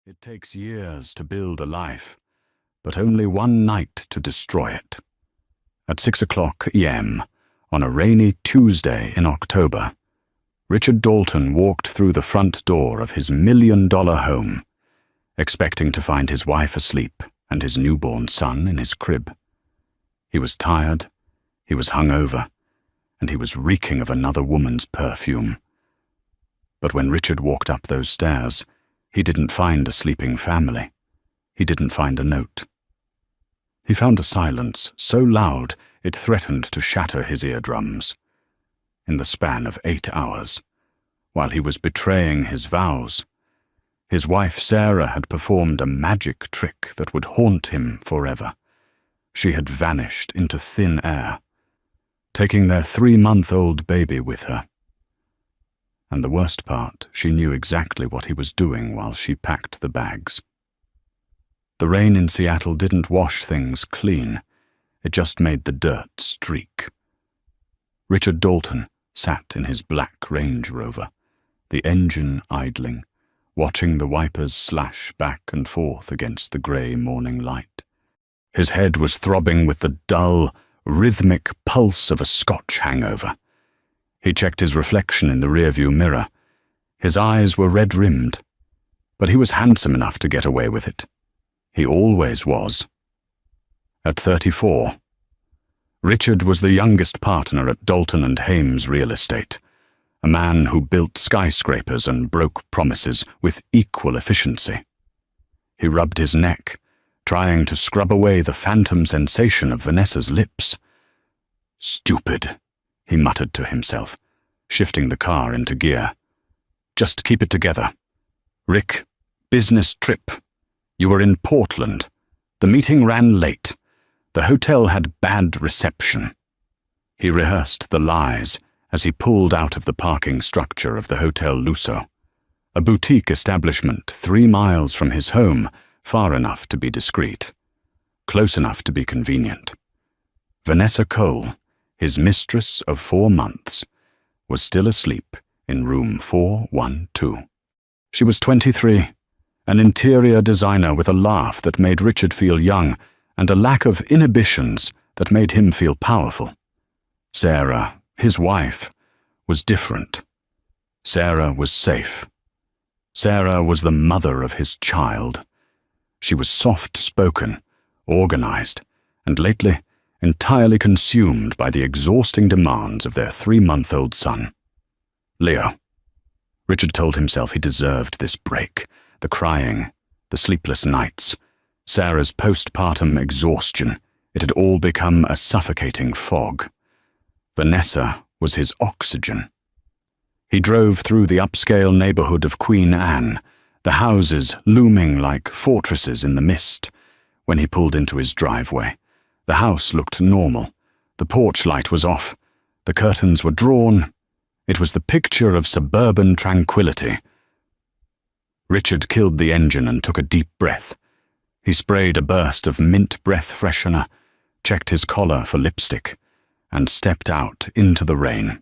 It takes years to build a life, but only one night to destroy it. At 6:00 a.m., on a rainy Tuesday in October, Richard Dalton walked through the front door of his $1,000,000 home, expecting to find his wife asleep and his newborn son in his crib. He was tired, he was hungover, and he was reeking of another woman's perfume. But when Richard walked up those stairs, he didn't find a sleeping family. He didn't find a note. He found a silence so loud it threatened to shatter his eardrums. In the span of 8 hours, while he was betraying his vows, his wife Sarah had performed a magic trick that would haunt him forever. She had vanished into thin air, taking their 3-month-old baby with her. And the worst part, she knew exactly what he was doing while she packed the bags. The rain in Seattle didn't wash things clean. It just made the dirt streak. Richard Dalton sat in his black Range Rover, the engine idling, watching the wipers slash back and forth against the grey morning light. His head was throbbing with the dull, rhythmic pulse of a Scotch hangover. He checked his reflection in the rearview mirror. His eyes were red-rimmed, but he was handsome enough to get away with it. He always was. At 34, Richard was the youngest partner at Dalton and Hames Real Estate, a man who built skyscrapers and broke promises with equal efficiency. He rubbed his neck, trying to scrub away the phantom sensation of Vanessa's lips. "Stupid," he muttered to himself, shifting the car into gear. "Just keep it together. Rick, business trip. You were in Portland. The meeting ran late. The hotel had bad reception." He rehearsed the lies as he pulled out of the parking structure of the Hotel Lusso, a boutique establishment 3 miles from his home, far enough to be discreet, close enough to be convenient. Vanessa Cole, his mistress of 4 months, was still asleep in room 412. She was 23, an interior designer with a laugh that made Richard feel young and a lack of inhibitions that made him feel powerful. Sarah, his wife, was different. Sarah was safe. Sarah was the mother of his child. She was soft-spoken, organized, and lately entirely consumed by the exhausting demands of their 3-month-old son. Leo. Richard told himself he deserved this break, the crying, the sleepless nights, Sarah's postpartum exhaustion. It had all become a suffocating fog. Vanessa was his oxygen. He drove through the upscale neighborhood of Queen Anne, the houses looming like fortresses in the mist. When he pulled into his driveway, the house looked normal. The porch light was off. The curtains were drawn. It was the picture of suburban tranquility. Richard killed the engine and took a deep breath. He sprayed a burst of mint breath freshener, checked his collar for lipstick, and stepped out into the rain.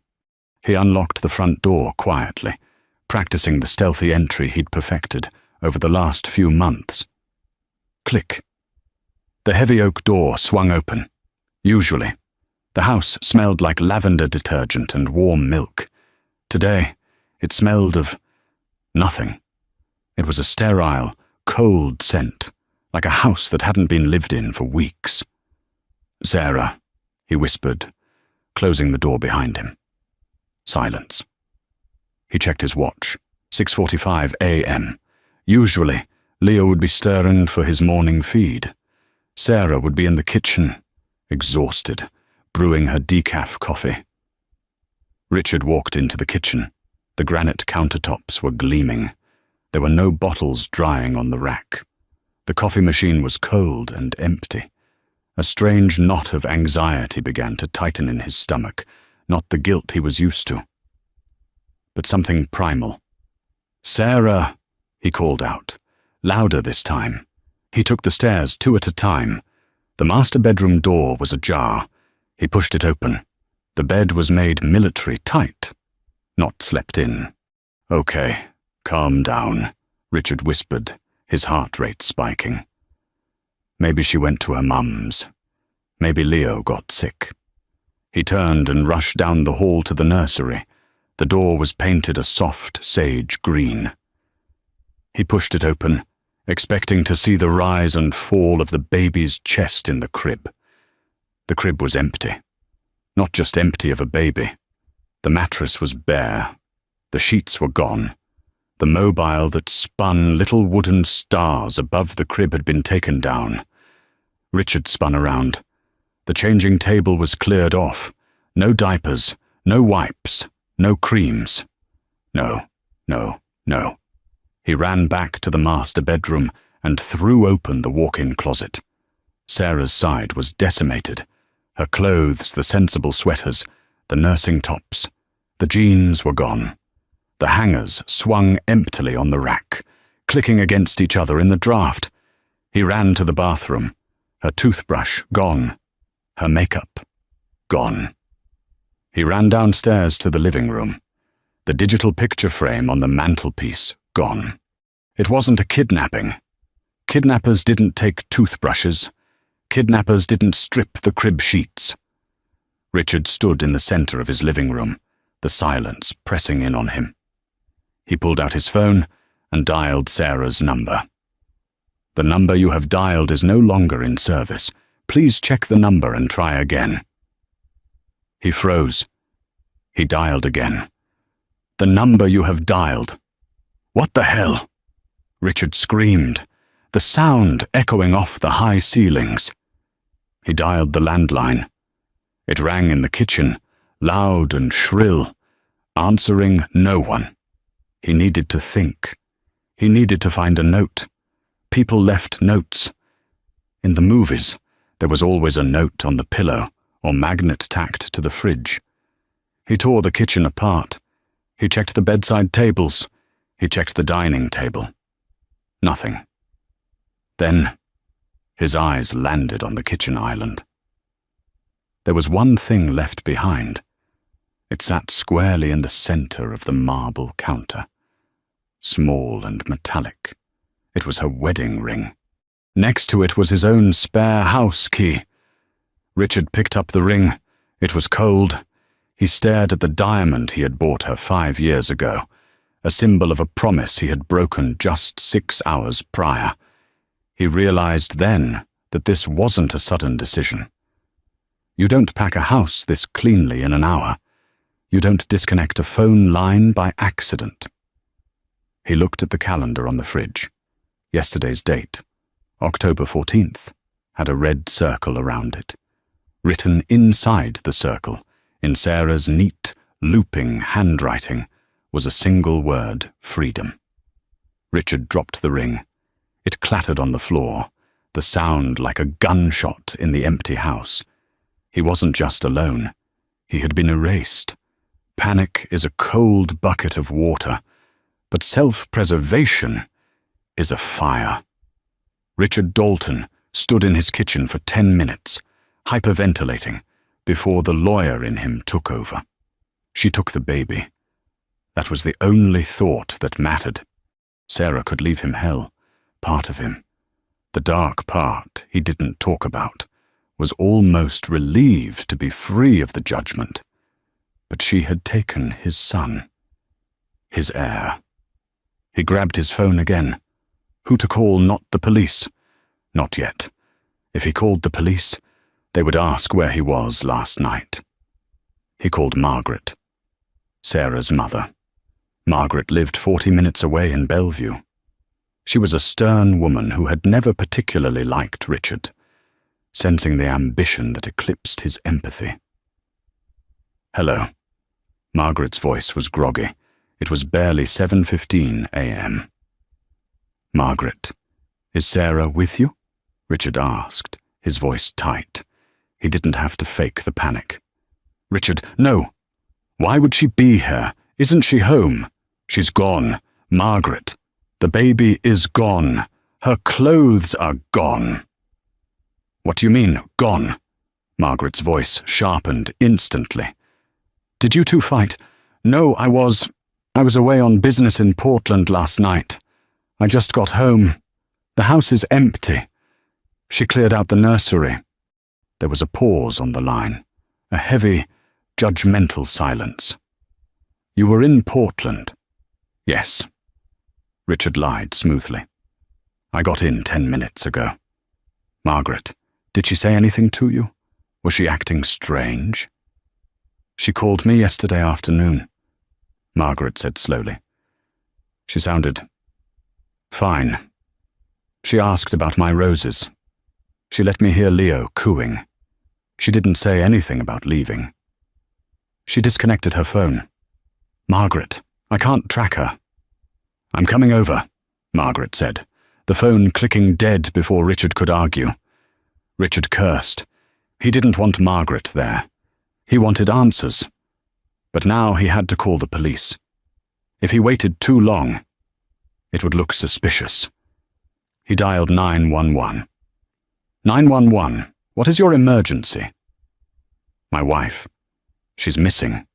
He unlocked the front door quietly, practicing the stealthy entry he'd perfected over the last few months. Click. The heavy oak door swung open. Usually, the house smelled like lavender detergent and warm milk. Today, it smelled of nothing. It was a sterile, cold scent, like a house that hadn't been lived in for weeks. "Sarah," he whispered, closing the door behind him. Silence. He checked his watch. 6:45 a.m. Usually, Leo would be stirring for his morning feed. Sarah would be in the kitchen, exhausted, brewing her decaf coffee. Richard walked into the kitchen. The granite countertops were gleaming. There were no bottles drying on the rack. The coffee machine was cold and empty. A strange knot of anxiety began to tighten in his stomach, not the guilt he was used to, but something primal. "Sarah," he called out, louder this time. He took the stairs 2 at a time. The master bedroom door was ajar. He pushed it open. The bed was made military tight, not slept in. "Okay, calm down," Richard whispered, his heart rate spiking. Maybe she went to her mum's. Maybe Leo got sick. He turned and rushed down the hall to the nursery. The door was painted a soft sage green. He pushed it open, expecting to see the rise and fall of the baby's chest in the crib. The crib was empty. Not just empty of a baby. The mattress was bare. The sheets were gone. The mobile that spun little wooden stars above the crib had been taken down. Richard spun around. The changing table was cleared off. No diapers, no wipes, no creams. No. He ran back to the master bedroom and threw open the walk-in closet. Sarah's side was decimated. Her clothes, the sensible sweaters, the nursing tops. The jeans were gone. The hangers swung emptily on the rack, clicking against each other in the draught. He ran to the bathroom. Her toothbrush gone. Her makeup gone. He ran downstairs to the living room. The digital picture frame on the mantelpiece gone. It wasn't a kidnapping. Kidnappers didn't take toothbrushes. Kidnappers didn't strip the crib sheets. Richard stood in the center of his living room, the silence pressing in on him. He pulled out his phone and dialed Sarah's number. The number you have dialed is no longer in service. Please check the number and try again. He froze. He dialed again. The number you have dialed. What the hell? Richard screamed, the sound echoing off the high ceilings. He dialed the landline. It rang in the kitchen, loud and shrill, answering no one. He needed to think. He needed to find a note. People left notes. In the movies, there was always a note on the pillow or magnet tacked to the fridge. He tore the kitchen apart. He checked the bedside tables. He checked the dining table. Nothing. Then, his eyes landed on the kitchen island. There was one thing left behind. It sat squarely in the center of the marble counter. Small and metallic. It was her wedding ring. Next to it was his own spare house key. Richard picked up the ring. It was cold. He stared at the diamond he had bought her 5 years ago, a symbol of a promise he had broken just 6 hours prior. He realized then that this wasn't a sudden decision. You don't pack a house this cleanly in an hour. You don't disconnect a phone line by accident. He looked at the calendar on the fridge. Yesterday's date, October 14th, had a red circle around it. Written inside the circle, in Sarah's neat, looping handwriting, was a single word, freedom. Richard dropped the ring. It clattered on the floor, the sound like a gunshot in the empty house. He wasn't just alone. He had been erased. Panic is a cold bucket of water, but self-preservation is a fire. Richard Dalton stood in his kitchen for 10 minutes, hyperventilating, before the lawyer in him took over. She took the baby. That was the only thought that mattered. Sarah could leave him hell, part of him. The dark part he didn't talk about, was almost relieved to be free of the judgment. But she had taken his son, his heir. He grabbed his phone again. Who to call? Not the police. Not yet. If he called the police, they would ask where he was last night. He called Margaret, Sarah's mother. Margaret lived 40 minutes away in Bellevue. She was a stern woman who had never particularly liked Richard, sensing the ambition that eclipsed his empathy. Hello. Margaret's voice was groggy. It was barely 7:15 a.m. Margaret, is Sarah with you? Richard asked, his voice tight. He didn't have to fake the panic. Richard, no. Why would she be here? Isn't she home? She's gone. Margaret. The baby is gone. Her clothes are gone. What do you mean, gone? Margaret's voice sharpened instantly. Did you two fight? No, I was away on business in Portland last night. I just got home. The house is empty. She cleared out the nursery. There was a pause on the line, a heavy, judgmental silence. You were in Portland. Yes. Richard lied smoothly. I got in 10 minutes ago. Margaret, did she say anything to you? Was she acting strange? She called me yesterday afternoon, Margaret said slowly. She sounded fine. She asked about my roses. She let me hear Leo cooing. She didn't say anything about leaving. She disconnected her phone. Margaret, I can't track her. I'm coming over, Margaret said, the phone clicking dead before Richard could argue. Richard cursed. He didn't want Margaret there. He wanted answers. But now he had to call the police. If he waited too long, it would look suspicious. He dialed 911. 911, what is your emergency? My wife. She's missing.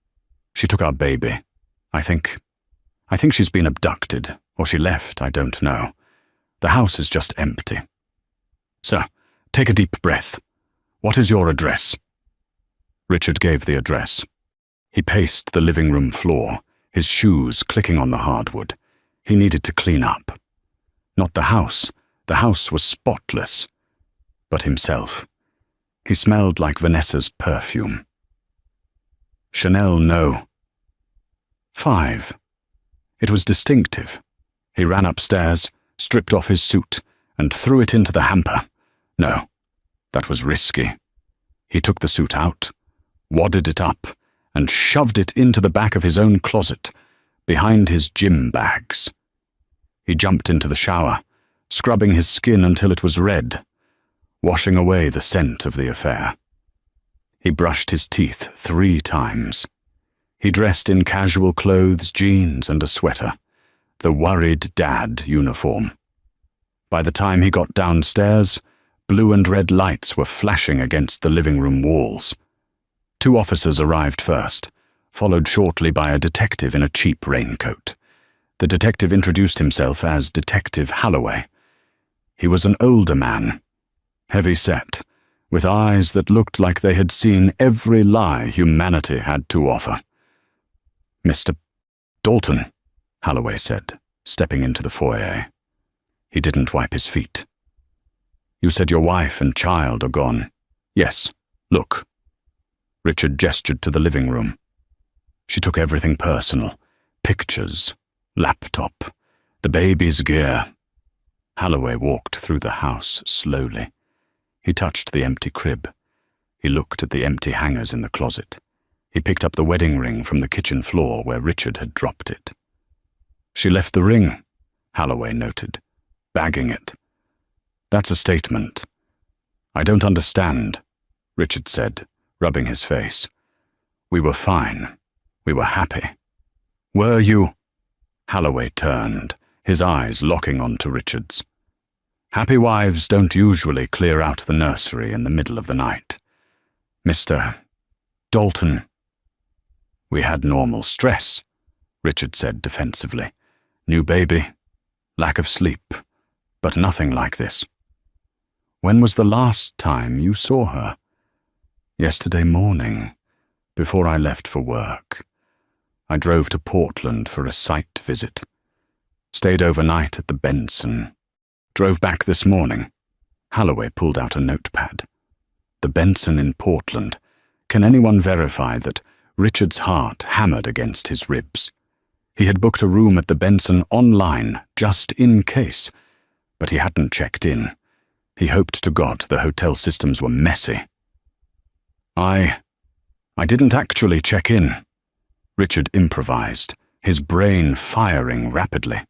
She took our baby. I think she's been abducted, or she left, I don't know. The house is just empty. Sir, take a deep breath. What is your address? Richard gave the address. He paced the living room floor, his shoes clicking on the hardwood. He needed to clean up. Not the house. The house was spotless. But himself. He smelled like Vanessa's perfume. Chanel No. 5. It was distinctive. He ran upstairs, stripped off his suit, and threw it into the hamper. No, that was risky. He took the suit out, wadded it up, and shoved it into the back of his own closet, behind his gym bags. He jumped into the shower, scrubbing his skin until it was red, washing away the scent of the affair. He brushed his teeth 3 times. He dressed in casual clothes, jeans, and a sweater, the worried dad uniform. By the time he got downstairs, blue and red lights were flashing against the living room walls. 2 officers arrived first, followed shortly by a detective in a cheap raincoat. The detective introduced himself as Detective Holloway. He was an older man, heavy-set, with eyes that looked like they had seen every lie humanity had to offer. Mr. Dalton, Holloway said, stepping into the foyer. He didn't wipe his feet. You said your wife and child are gone. Yes, look. Richard gestured to the living room. She took everything personal. Pictures, laptop, the baby's gear. Holloway walked through the house slowly. He touched the empty crib. He looked at the empty hangers in the closet. He picked up the wedding ring from the kitchen floor where Richard had dropped it. She left the ring, Holloway noted, bagging it. That's a statement. I don't understand, Richard said, rubbing his face. We were fine. We were happy. Were you? Holloway turned, his eyes locking onto Richard's. Happy wives don't usually clear out the nursery in the middle of the night. Mr. Dalton. We had normal stress, Richard said defensively. New baby, lack of sleep, but nothing like this. When was the last time you saw her? Yesterday morning, before I left for work. I drove to Portland for a site visit. Stayed overnight at the Benson. Drove back this morning. Holloway pulled out a notepad. The Benson in Portland. Can anyone verify that Richard's heart hammered against his ribs? He had booked a room at the Benson online, just in case, but he hadn't checked in. He hoped to God the hotel systems were messy. I didn't actually check in, Richard improvised, his brain firing rapidly.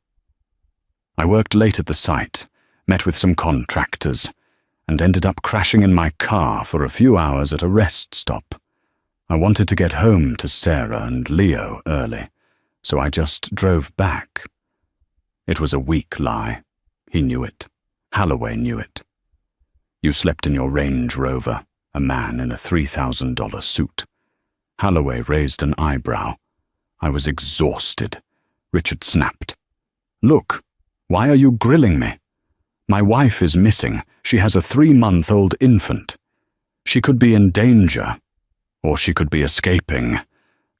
I worked late at the site, met with some contractors, and ended up crashing in my car for a few hours at a rest stop. I wanted to get home to Sarah and Leo early, so I just drove back. It was a weak lie. He knew it. Holloway knew it. You slept in your Range Rover, a man in a $3,000 suit. Holloway raised an eyebrow. I was exhausted. Richard snapped. Look, why are you grilling me? My wife is missing. She has a 3-month-old infant. She could be in danger, or she could be escaping,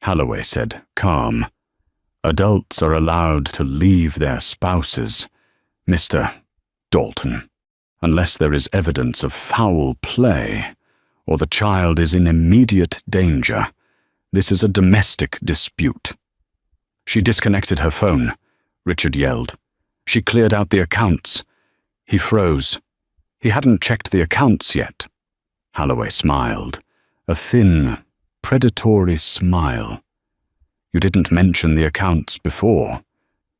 Holloway said, calm. Adults are allowed to leave their spouses, Mr. Dalton, unless there is evidence of foul play, or the child is in immediate danger. This is a domestic dispute. She disconnected her phone, Richard yelled. She cleared out the accounts. He froze. He hadn't checked the accounts yet. Holloway smiled, a thin, predatory smile. You didn't mention the accounts before.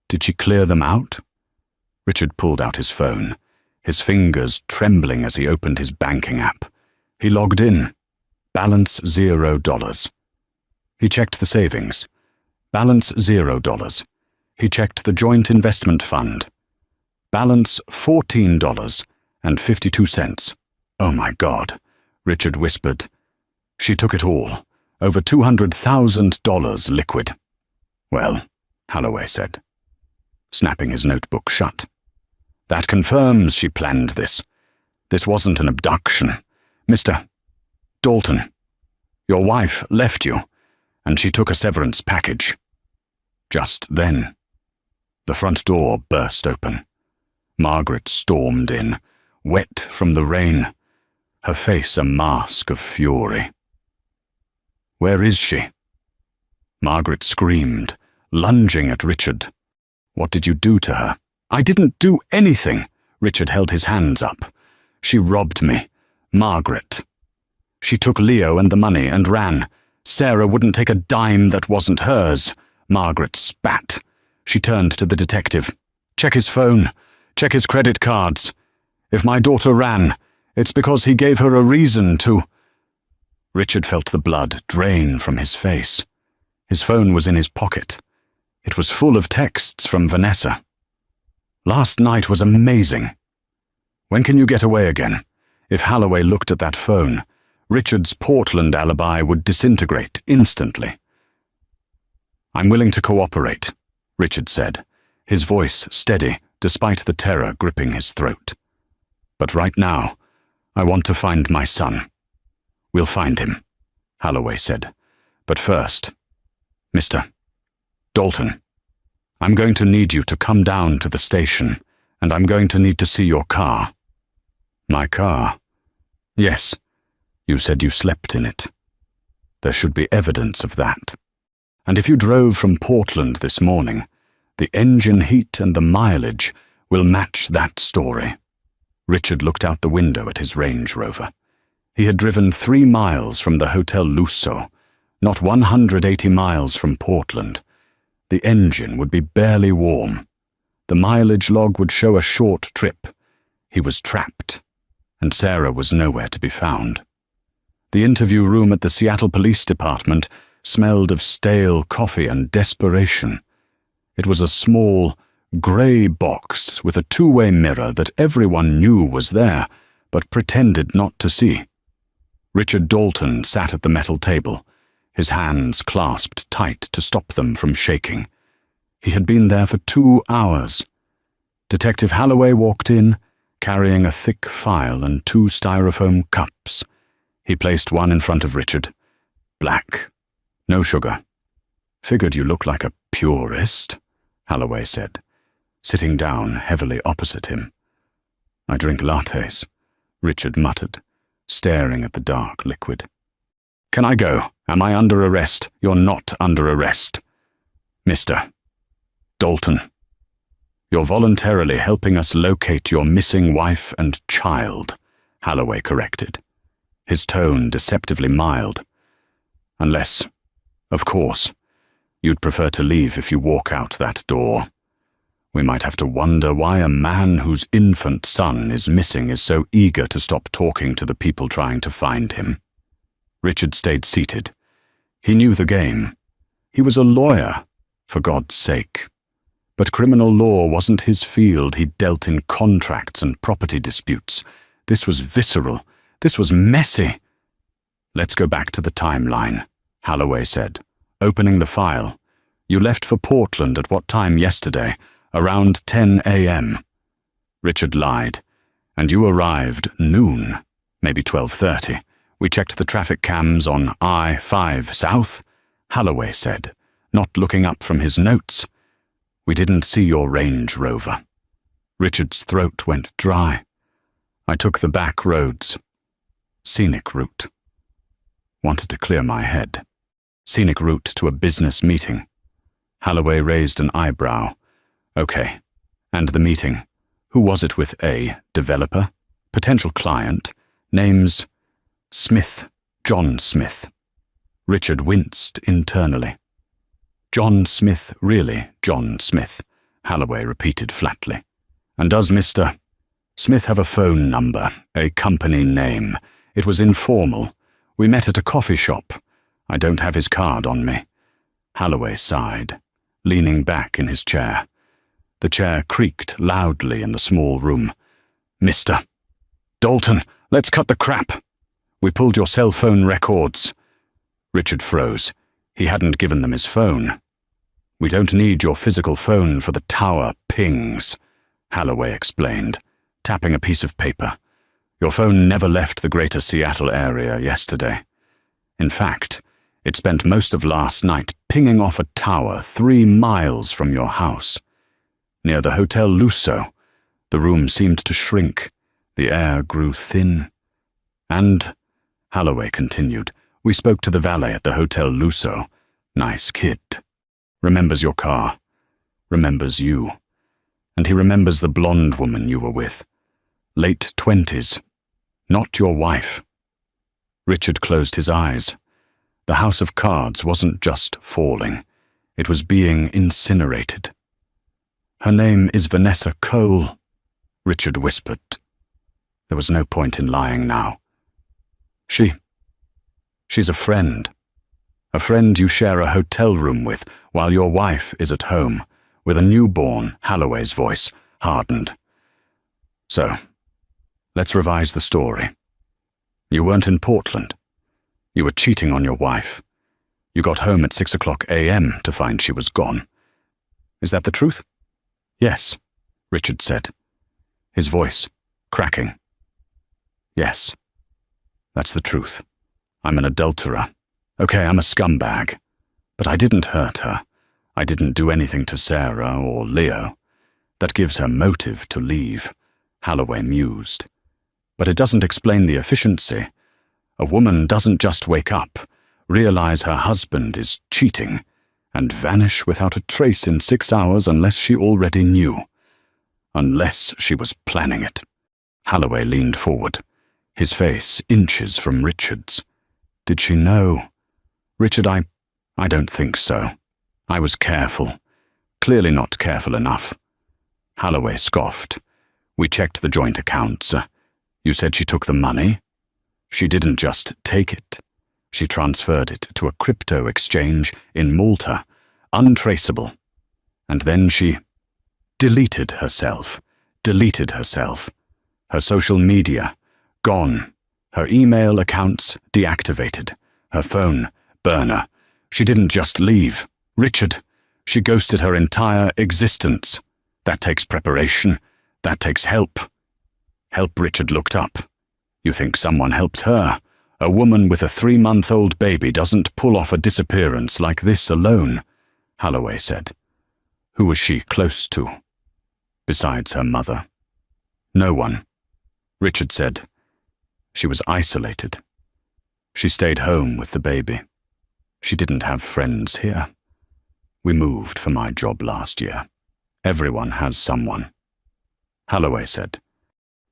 Did she clear them out? Richard pulled out his phone, his fingers trembling as he opened his banking app. He logged in. Balance $0. He checked the savings. Balance $0. He checked the joint investment fund. Balance $14.52. Oh my God, Richard whispered. She took it all. Over $200,000 liquid. Well, Holloway said, snapping his notebook shut. That confirms she planned this. This wasn't an abduction. Mr. Dalton, your wife left you, and she took a severance package. Just then, the front door burst open. Margaret stormed in, wet from the rain, her face a mask of fury. Where is she? Margaret screamed, lunging at Richard. What did you do to her? I didn't do anything. Richard held his hands up. She robbed me. Margaret. She took Leo and the money and ran. Sarah wouldn't take a dime that wasn't hers. Margaret spat. She turned to the detective. Check his phone. Check his credit cards. If my daughter ran, it's because he gave her a reason to. Richard felt the blood drain from his face. His phone was in his pocket. It was full of texts from Vanessa. Last night was amazing. When can you get away again? If Holloway looked at that phone, Richard's Portland alibi would disintegrate instantly. I'm willing to cooperate, Richard said, his voice steady despite the terror gripping his throat. But right now, I want to find my son. We'll find him, Holloway said. But first, Mr. Dalton, I'm going to need you to come down to the station, and I'm going to need to see your car. My car? Yes, you said you slept in it. There should be evidence of that. And if you drove from Portland this morning, the engine heat and the mileage will match that story. Richard looked out the window at his Range Rover. He had driven 3 miles from the Hotel Lusso, not 180 miles from Portland. The engine would be barely warm. The mileage log would show a short trip. He was trapped, and Sarah was nowhere to be found. The interview room at the Seattle Police Department smelled of stale coffee and desperation. It was a small, grey box with a 2-way mirror that everyone knew was there, but pretended not to see. Richard Dalton sat at the metal table, his hands clasped tight to stop them from shaking. He had been there for 2 hours. Detective Holloway walked in, carrying a thick file and 2 styrofoam cups. He placed one in front of Richard. Black. No sugar. Figured you look like a purist, Holloway said, sitting down heavily opposite him. I drink lattes, Richard muttered, staring at the dark liquid. Can I go? Am I under arrest? You're not under arrest. Mr. Dalton. You're voluntarily helping us locate your missing wife and child, Holloway corrected, his tone deceptively mild. Unless, of course, you'd prefer to leave if you walk out that door. We might have to wonder why a man whose infant son is missing is so eager to stop talking to the people trying to find him. Richard stayed seated. He knew the game. He was a lawyer, for God's sake. But criminal law wasn't his field. He dealt in contracts and property disputes. This was visceral. This was messy. Let's go back to the timeline, Holloway said, opening the file. You left for Portland at what time yesterday? Around 10 a.m. Richard lied. And you arrived noon, maybe 12:30. We checked the traffic cams on I-5 South, Holloway said, not looking up from his notes. We didn't see your Range Rover. Richard's throat went dry. I took the back roads. Scenic route. Wanted to clear my head. Scenic route to a business meeting. Holloway raised an eyebrow. Okay. And the meeting? Who was it with? A developer? Potential client? Names? Smith. John Smith. Richard winced internally. John Smith, really John Smith, Holloway repeated flatly. And does Mr. Smith have a phone number, a company name? It was informal. We met at a coffee shop. I don't have his card on me. Holloway sighed, leaning back in his chair. The chair creaked loudly in the small room. Mr. Dalton, let's cut the crap. We pulled your cell phone records. Richard froze. He hadn't given them his phone. We don't need your physical phone for the tower pings, Holloway explained, tapping a piece of paper. Your phone never left the greater Seattle area yesterday. In fact, it spent most of last night pinging off a tower 3 miles from your house. Near the Hotel Lusso, the room seemed to shrink. The air grew thin. And, Holloway continued, we spoke to the valet at the Hotel Lusso. Nice kid. Remembers your car. Remembers you. And he remembers the blonde woman you were with. Late 20s. Not your wife. Richard closed his eyes. The house of cards wasn't just falling. It was being incinerated. Her name is Vanessa Cole, Richard whispered. There was no point in lying now. She's a friend. A friend you share a hotel room with while your wife is at home, with a newborn. Holloway's voice hardened. So, let's revise the story. You weren't in Portland. You were cheating on your wife. You got home at 6:00 a.m. to find she was gone. Is that the truth? Yes, Richard said, his voice cracking. Yes, that's the truth. I'm an adulterer. Okay, I'm a scumbag. But I didn't hurt her. I didn't do anything to Sarah or Leo. That gives her motive to leave, Holloway mused. But it doesn't explain the efficiency. A woman doesn't just wake up, realize her husband is cheating, and vanish without a trace in 6 hours unless she already knew. Unless she was planning it. Holloway leaned forward, his face inches from Richard's. Did she know? Richard, I don't think so. I was careful. Clearly not careful enough. Holloway scoffed. We checked the joint accounts. You said she took the money? She didn't just take it. She transferred it to a crypto exchange in Malta, untraceable. And then she deleted herself. Her social media, gone. Her email accounts deactivated. Her phone, burner. She didn't just leave. Richard, she ghosted her entire existence. That takes preparation. That takes help. Help. Richard looked up. You think someone helped her? A woman with a 3-month-old baby doesn't pull off a disappearance like this alone, Holloway said. Who was she close to? Besides her mother. No one, Richard said. She was isolated. She stayed home with the baby. She didn't have friends here. We moved for my job last year. Everyone has someone. Holloway said.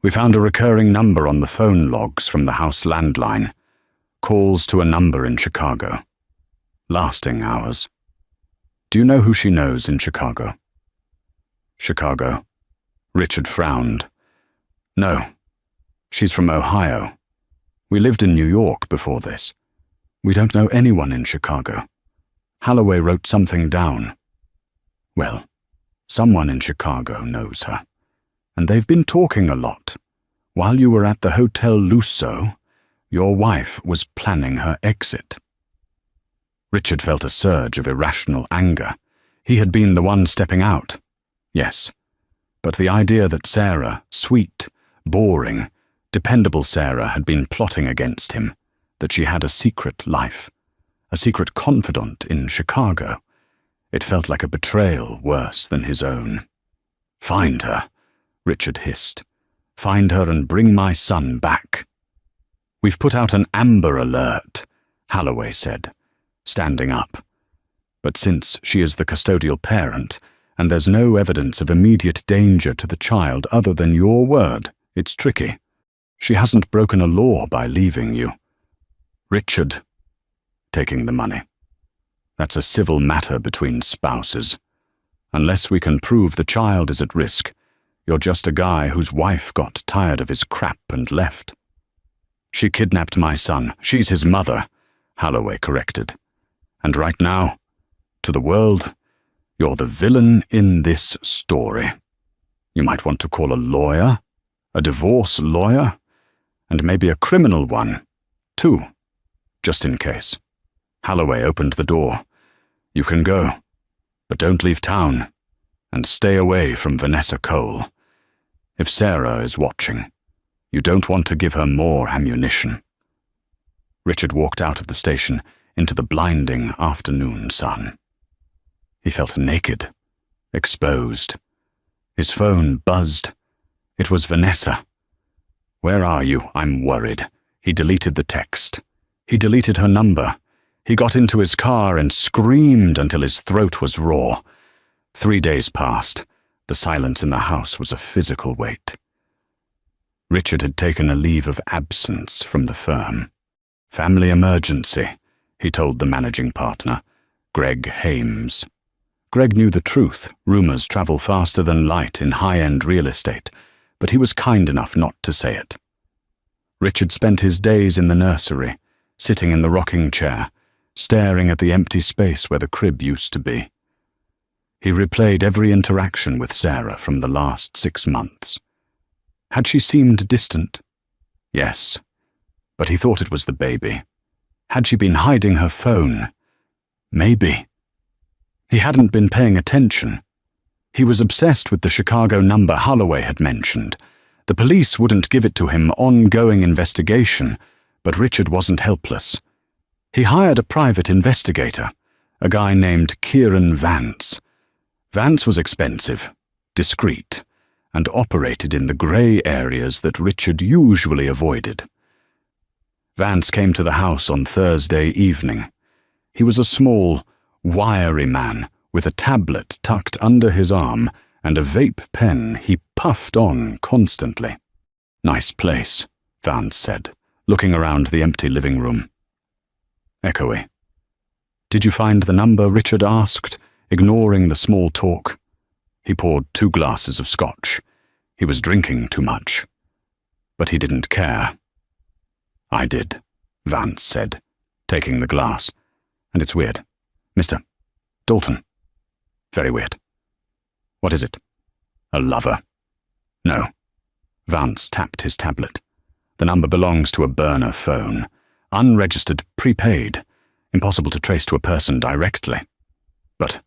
We found a recurring number on the phone logs from the house landline. Calls to a number in Chicago. Lasting hours. Do you know who she knows in Chicago? Chicago. Richard frowned. No. She's from Ohio. We lived in New York before this. We don't know anyone in Chicago. Holloway wrote something down. Well, someone in Chicago knows her. And they've been talking a lot. While you were at the Hotel Lusso, your wife was planning her exit. Richard felt a surge of irrational anger. He had been the one stepping out. Yes. But the idea that Sarah, sweet, Boring, dependable Sarah had been plotting against him, that she had a secret life, a secret confidant in Chicago. It felt like a betrayal worse than his own. "Find her," Richard hissed. "Find her and bring my son back." "We've put out an Amber Alert," Holloway said, standing up. "But since she is the custodial parent, and there's no evidence of immediate danger to the child other than your word, it's tricky. She hasn't broken a law by leaving you." "Richard," taking the money. "That's a civil matter between spouses. Unless we can prove the child is at risk, you're just a guy whose wife got tired of his crap and left." "She kidnapped my son. She's his mother," Holloway corrected. "And right now, to the world, you're the villain in this story. You might want to call a lawyer, a divorce lawyer, and maybe a criminal one, too, just in case." Holloway opened the door. "You can go, but don't leave town, and stay away from Vanessa Cole. If Sarah is watching, you don't want to give her more ammunition." Richard walked out of the station into the blinding afternoon sun. He felt naked, exposed. His phone buzzed. It was Vanessa. "Where are you? I'm worried." He deleted the text. He deleted her number. He got into his car and screamed until his throat was raw. 3 days passed. The silence in the house was a physical weight. Richard had taken a leave of absence from the firm. "Family emergency," he told the managing partner, Greg Hames. Greg knew the truth. Rumors travel faster than light in high-end real estate, but he was kind enough not to say it. Richard spent his days in the nursery, sitting in the rocking chair, staring at the empty space where the crib used to be. He replayed every interaction with Sarah from the last 6 months. Had she seemed distant? Yes, but he thought it was the baby. Had she been hiding her phone? Maybe. He hadn't been paying attention. He was obsessed with the Chicago number Holloway had mentioned. The police wouldn't give it to him, ongoing investigation, but Richard wasn't helpless. He hired a private investigator, a guy named Kieran Vance. Vance was expensive, discreet, and operated in the grey areas that Richard usually avoided. Vance came to the house on Thursday evening. He was a small, wiry man with a tablet tucked under his arm and a vape pen he puffed on constantly. "Nice place," Vance said, looking around the empty living room. Echoey. "Did you find the number?" Richard asked, ignoring the small talk. He poured 2 glasses of scotch. He was drinking too much. But he didn't care. "I did," Vance said, taking the glass. "And it's weird. Mr. Dalton. Very weird." "What is it?" "A lover." "No." Vance tapped his tablet. "The number belongs to a burner phone. Unregistered, prepaid. Impossible to trace to a person directly. But..."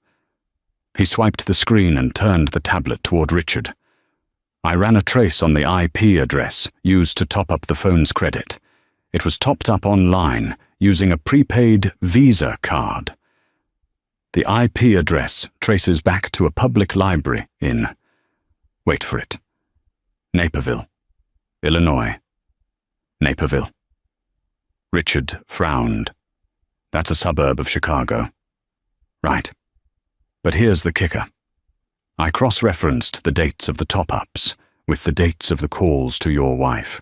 He swiped the screen and turned the tablet toward Richard. "I ran a trace on the IP address used to top up the phone's credit. It was topped up online using a prepaid Visa card. The IP address traces back to a public library in, wait for it, Naperville, Illinois. Naperville." Richard frowned. "That's a suburb of Chicago." "Right. But here's the kicker. I cross-referenced the dates of the top-ups with the dates of the calls to your wife.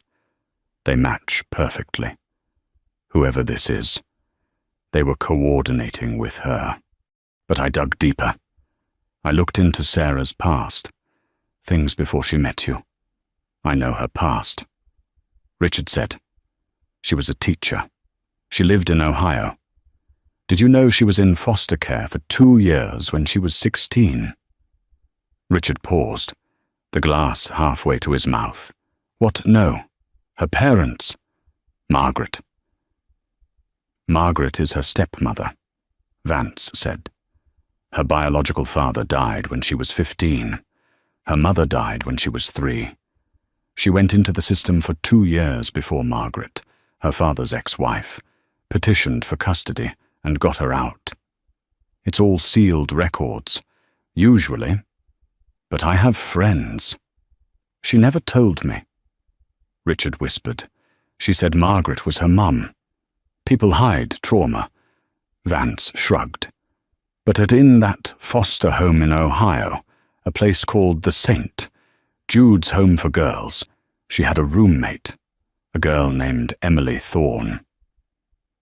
They match perfectly. Whoever this is, they were coordinating with her. But I dug deeper. I looked into Sarah's past, things before she met you. I know her past." Richard said. "She was a teacher. She lived in Ohio. Did you know she was in foster care for 2 years when she was 16? Richard paused, the glass halfway to his mouth. "What? No. Her parents?" "Margaret." "Margaret is her stepmother," Vance said. "Her biological father died when she was 15. Her mother died when she was 3. She went into the system for 2 years before Margaret, her father's ex-wife, petitioned for custody and got her out. It's all sealed records, usually, but I have friends. She never told me. Richard whispered. She said Margaret was her mum. People hide trauma. Vance shrugged. But in that foster home in Ohio, a place called The Saint, Jude's home for girls, she had a roommate, a girl named Emily Thorne.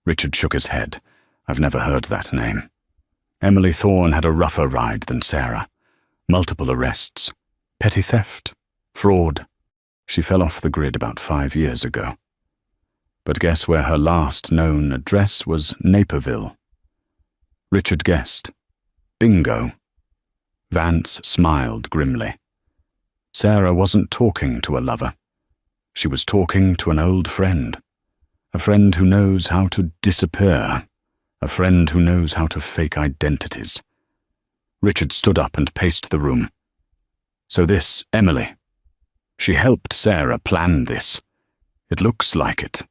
Richard shook his head. I've never heard that name. Emily Thorne had a rougher ride than Sarah. Multiple arrests, petty theft, fraud. She fell off the grid about 5 years ago. But guess where her last known address was? Naperville. Richard guessed. Bingo. Vance smiled grimly. Sarah wasn't talking to a lover. She was talking to an old friend. A friend who knows how to disappear. A friend who knows how to fake identities. Richard stood up and paced the room. So this Emily. She helped Sarah plan this. It looks like it.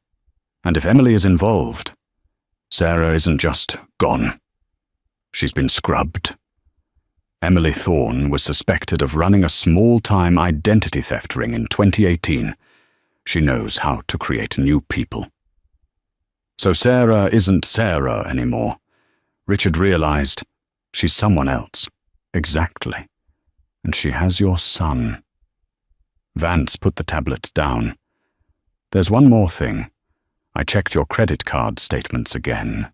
And if Emily is involved, Sarah isn't just gone. She's been scrubbed. Emily Thorne was suspected of running a small-time identity theft ring in 2018. She knows how to create new people. So Sarah isn't Sarah anymore. Richard realized she's someone else. Exactly. And she has your son. Vance put the tablet down. There's one more thing. I checked your credit card statements again.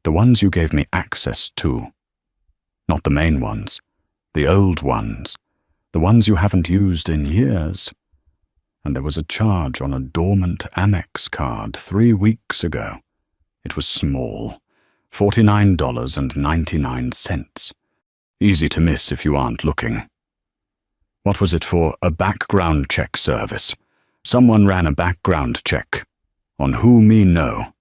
The ones you gave me access to. Not the main ones. The old ones. The ones you haven't used in years. And there was a charge on a dormant Amex card 3 weeks ago. It was small. $49.99. Easy to miss if you aren't looking. What was it for? A background check service. Someone ran a background check. On who me know?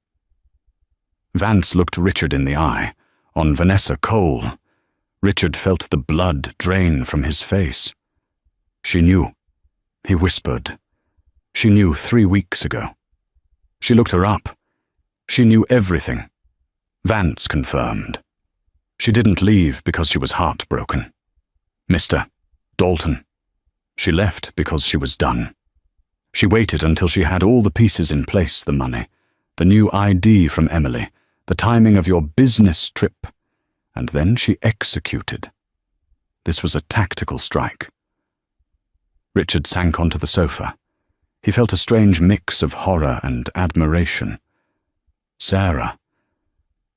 Vance looked Richard in the eye. On Vanessa Cole. Richard felt the blood drain from his face. She knew. He whispered. She knew 3 weeks ago. She looked her up. She knew everything. Vance confirmed. She didn't leave because she was heartbroken. Mr. Dalton. She left because she was done. She waited until she had all the pieces in place, the money, the new ID from Emily, the timing of your business trip, and then she executed. This was a tactical strike. Richard sank onto the sofa. He felt a strange mix of horror and admiration. Sarah,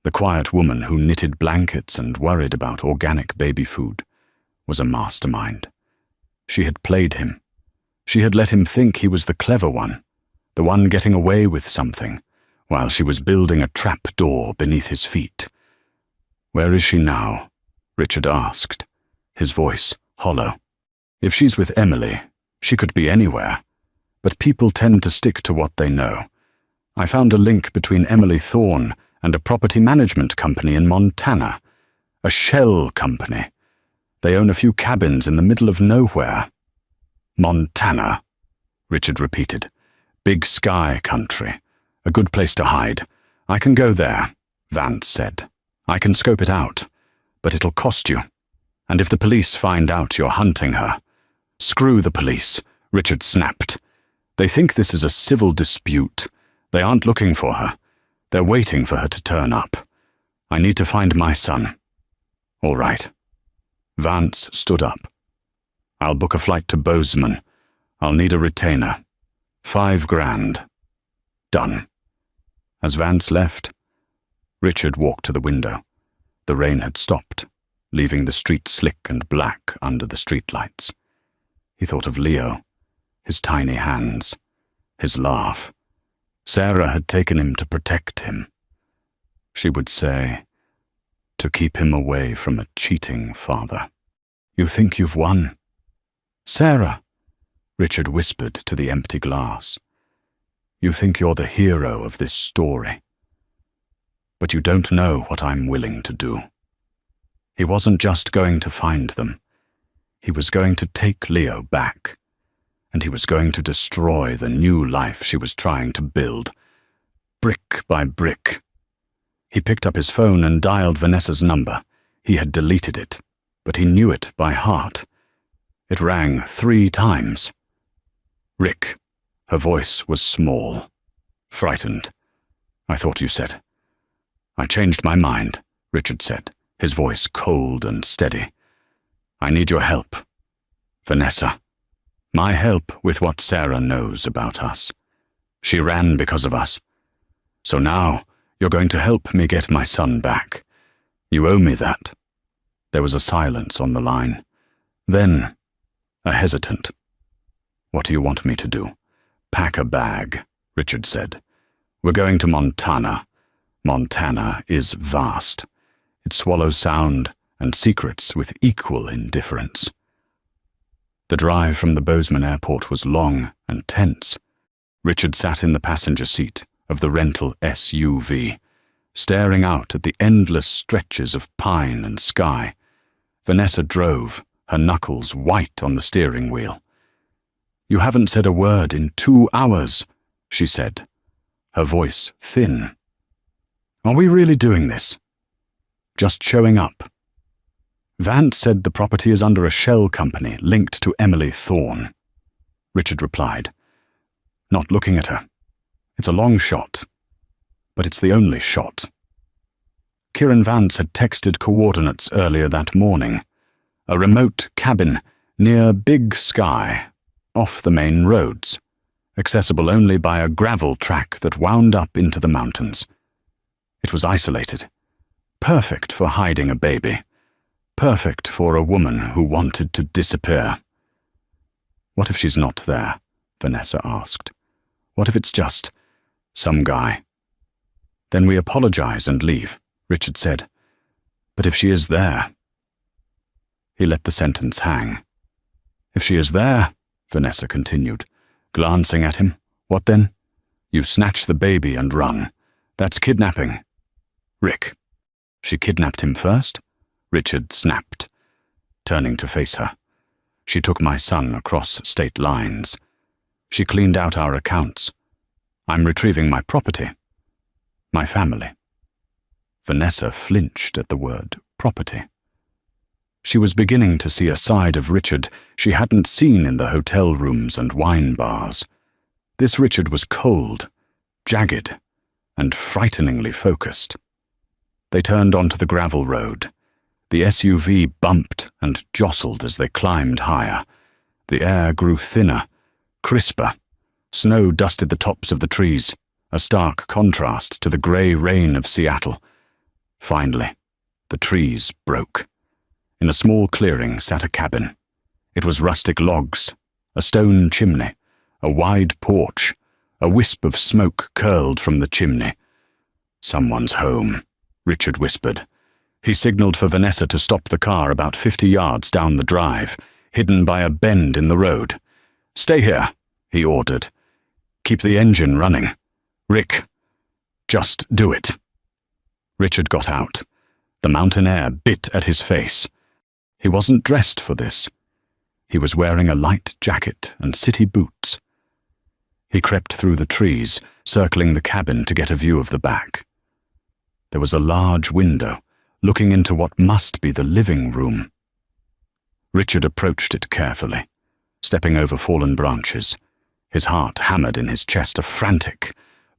the quiet woman who knitted blankets and worried about organic baby food, was a mastermind. She had played him. She had let him think he was the clever one, the one getting away with something, while she was building a trap door beneath his feet. Where is she now? Richard asked, his voice hollow. If she's with Emily, she could be anywhere, but people tend to stick to what they know. I found a link between Emily Thorne and a property management company in Montana, a shell company. They own a few cabins in the middle of nowhere. Montana, Richard repeated. Big sky country. A good place to hide. I can go there, Vance said. I can scope it out, but it'll cost you. And if the police find out you're hunting her... Screw the police, Richard snapped. They think this is a civil dispute. They aren't looking for her. They're waiting for her to turn up. I need to find my son. All right. Vance stood up. I'll book a flight to Bozeman. I'll need a retainer. $5,000. Done. As Vance left, Richard walked to the window. The rain had stopped, leaving the street slick and black under the streetlights. He thought of Leo, his tiny hands, his laugh. Sarah had taken him to protect him. She would say, to keep him away from a cheating father. You think you've won? Sarah, Richard whispered to the empty glass. You think you're the hero of this story. But you don't know what I'm willing to do. He wasn't just going to find them. He was going to take Leo back. and he was going to destroy the new life she was trying to build, brick by brick. He picked up his phone and dialed Vanessa's number. He had deleted it, but he knew it by heart. It rang 3 times. "Rick." Her voice was small, frightened. "I thought you said." "I changed my mind," Richard said, his voice cold and steady. "I need your help. Vanessa. My help with what Sarah knows about us. She ran because of us. So now you're going to help me get my son back. You owe me that." There was a silence on the line. Then, a hesitant. "What do you want me to do?" "Pack a bag," Richard said. "We're going to Montana. Montana is vast. It swallows sound and secrets with equal indifference." The drive from the Bozeman airport was long and tense. Richard sat in the passenger seat of the rental SUV, staring out at the endless stretches of pine and sky. Vanessa drove, her knuckles white on the steering wheel. "You haven't said a word in 2 hours," she said, her voice thin. "Are we really doing this? Just showing up?" "Vance said the property is under a shell company linked to Emily Thorne," Richard replied, not looking at her. "It's a long shot, but it's the only shot." Kieran Vance had texted coordinates earlier that morning. A remote cabin near Big Sky, off the main roads, accessible only by a gravel track that wound up into the mountains. It was isolated, perfect for hiding a baby, perfect for a woman who wanted to disappear. "What if she's not there?" Vanessa asked. "What if it's just some guy?" "Then we apologize and leave," Richard said. "But if she is there—" He let the sentence hang. "If she is there," Vanessa continued, glancing at him, "what then? You snatch the baby and run. That's kidnapping." "Rick." "She kidnapped him first?" Richard snapped, turning to face her. "She took my son across state lines. She cleaned out our accounts. I'm retrieving my property. My family." Vanessa flinched at the word property. She was beginning to see a side of Richard she hadn't seen in the hotel rooms and wine bars. This Richard was cold, jagged, and frighteningly focused. They turned onto the gravel road. The SUV bumped and jostled as they climbed higher. The air grew thinner, crisper. Snow dusted the tops of the trees, a stark contrast to the grey rain of Seattle. Finally, the trees broke. In a small clearing sat a cabin. It was rustic logs, a stone chimney, a wide porch. A wisp of smoke curled from the chimney. "Someone's home," Richard whispered. He signaled for Vanessa to stop the car about 50 yards down the drive, hidden by a bend in the road. "Stay here," he ordered. "Keep the engine running. Rick, just do it." Richard got out. The mountain air bit at his face. He wasn't dressed for this. He was wearing a light jacket and city boots. He crept through the trees, circling the cabin to get a view of the back. There was a large window, looking into what must be the living room. Richard approached it carefully, stepping over fallen branches, his heart hammered in his chest, a frantic,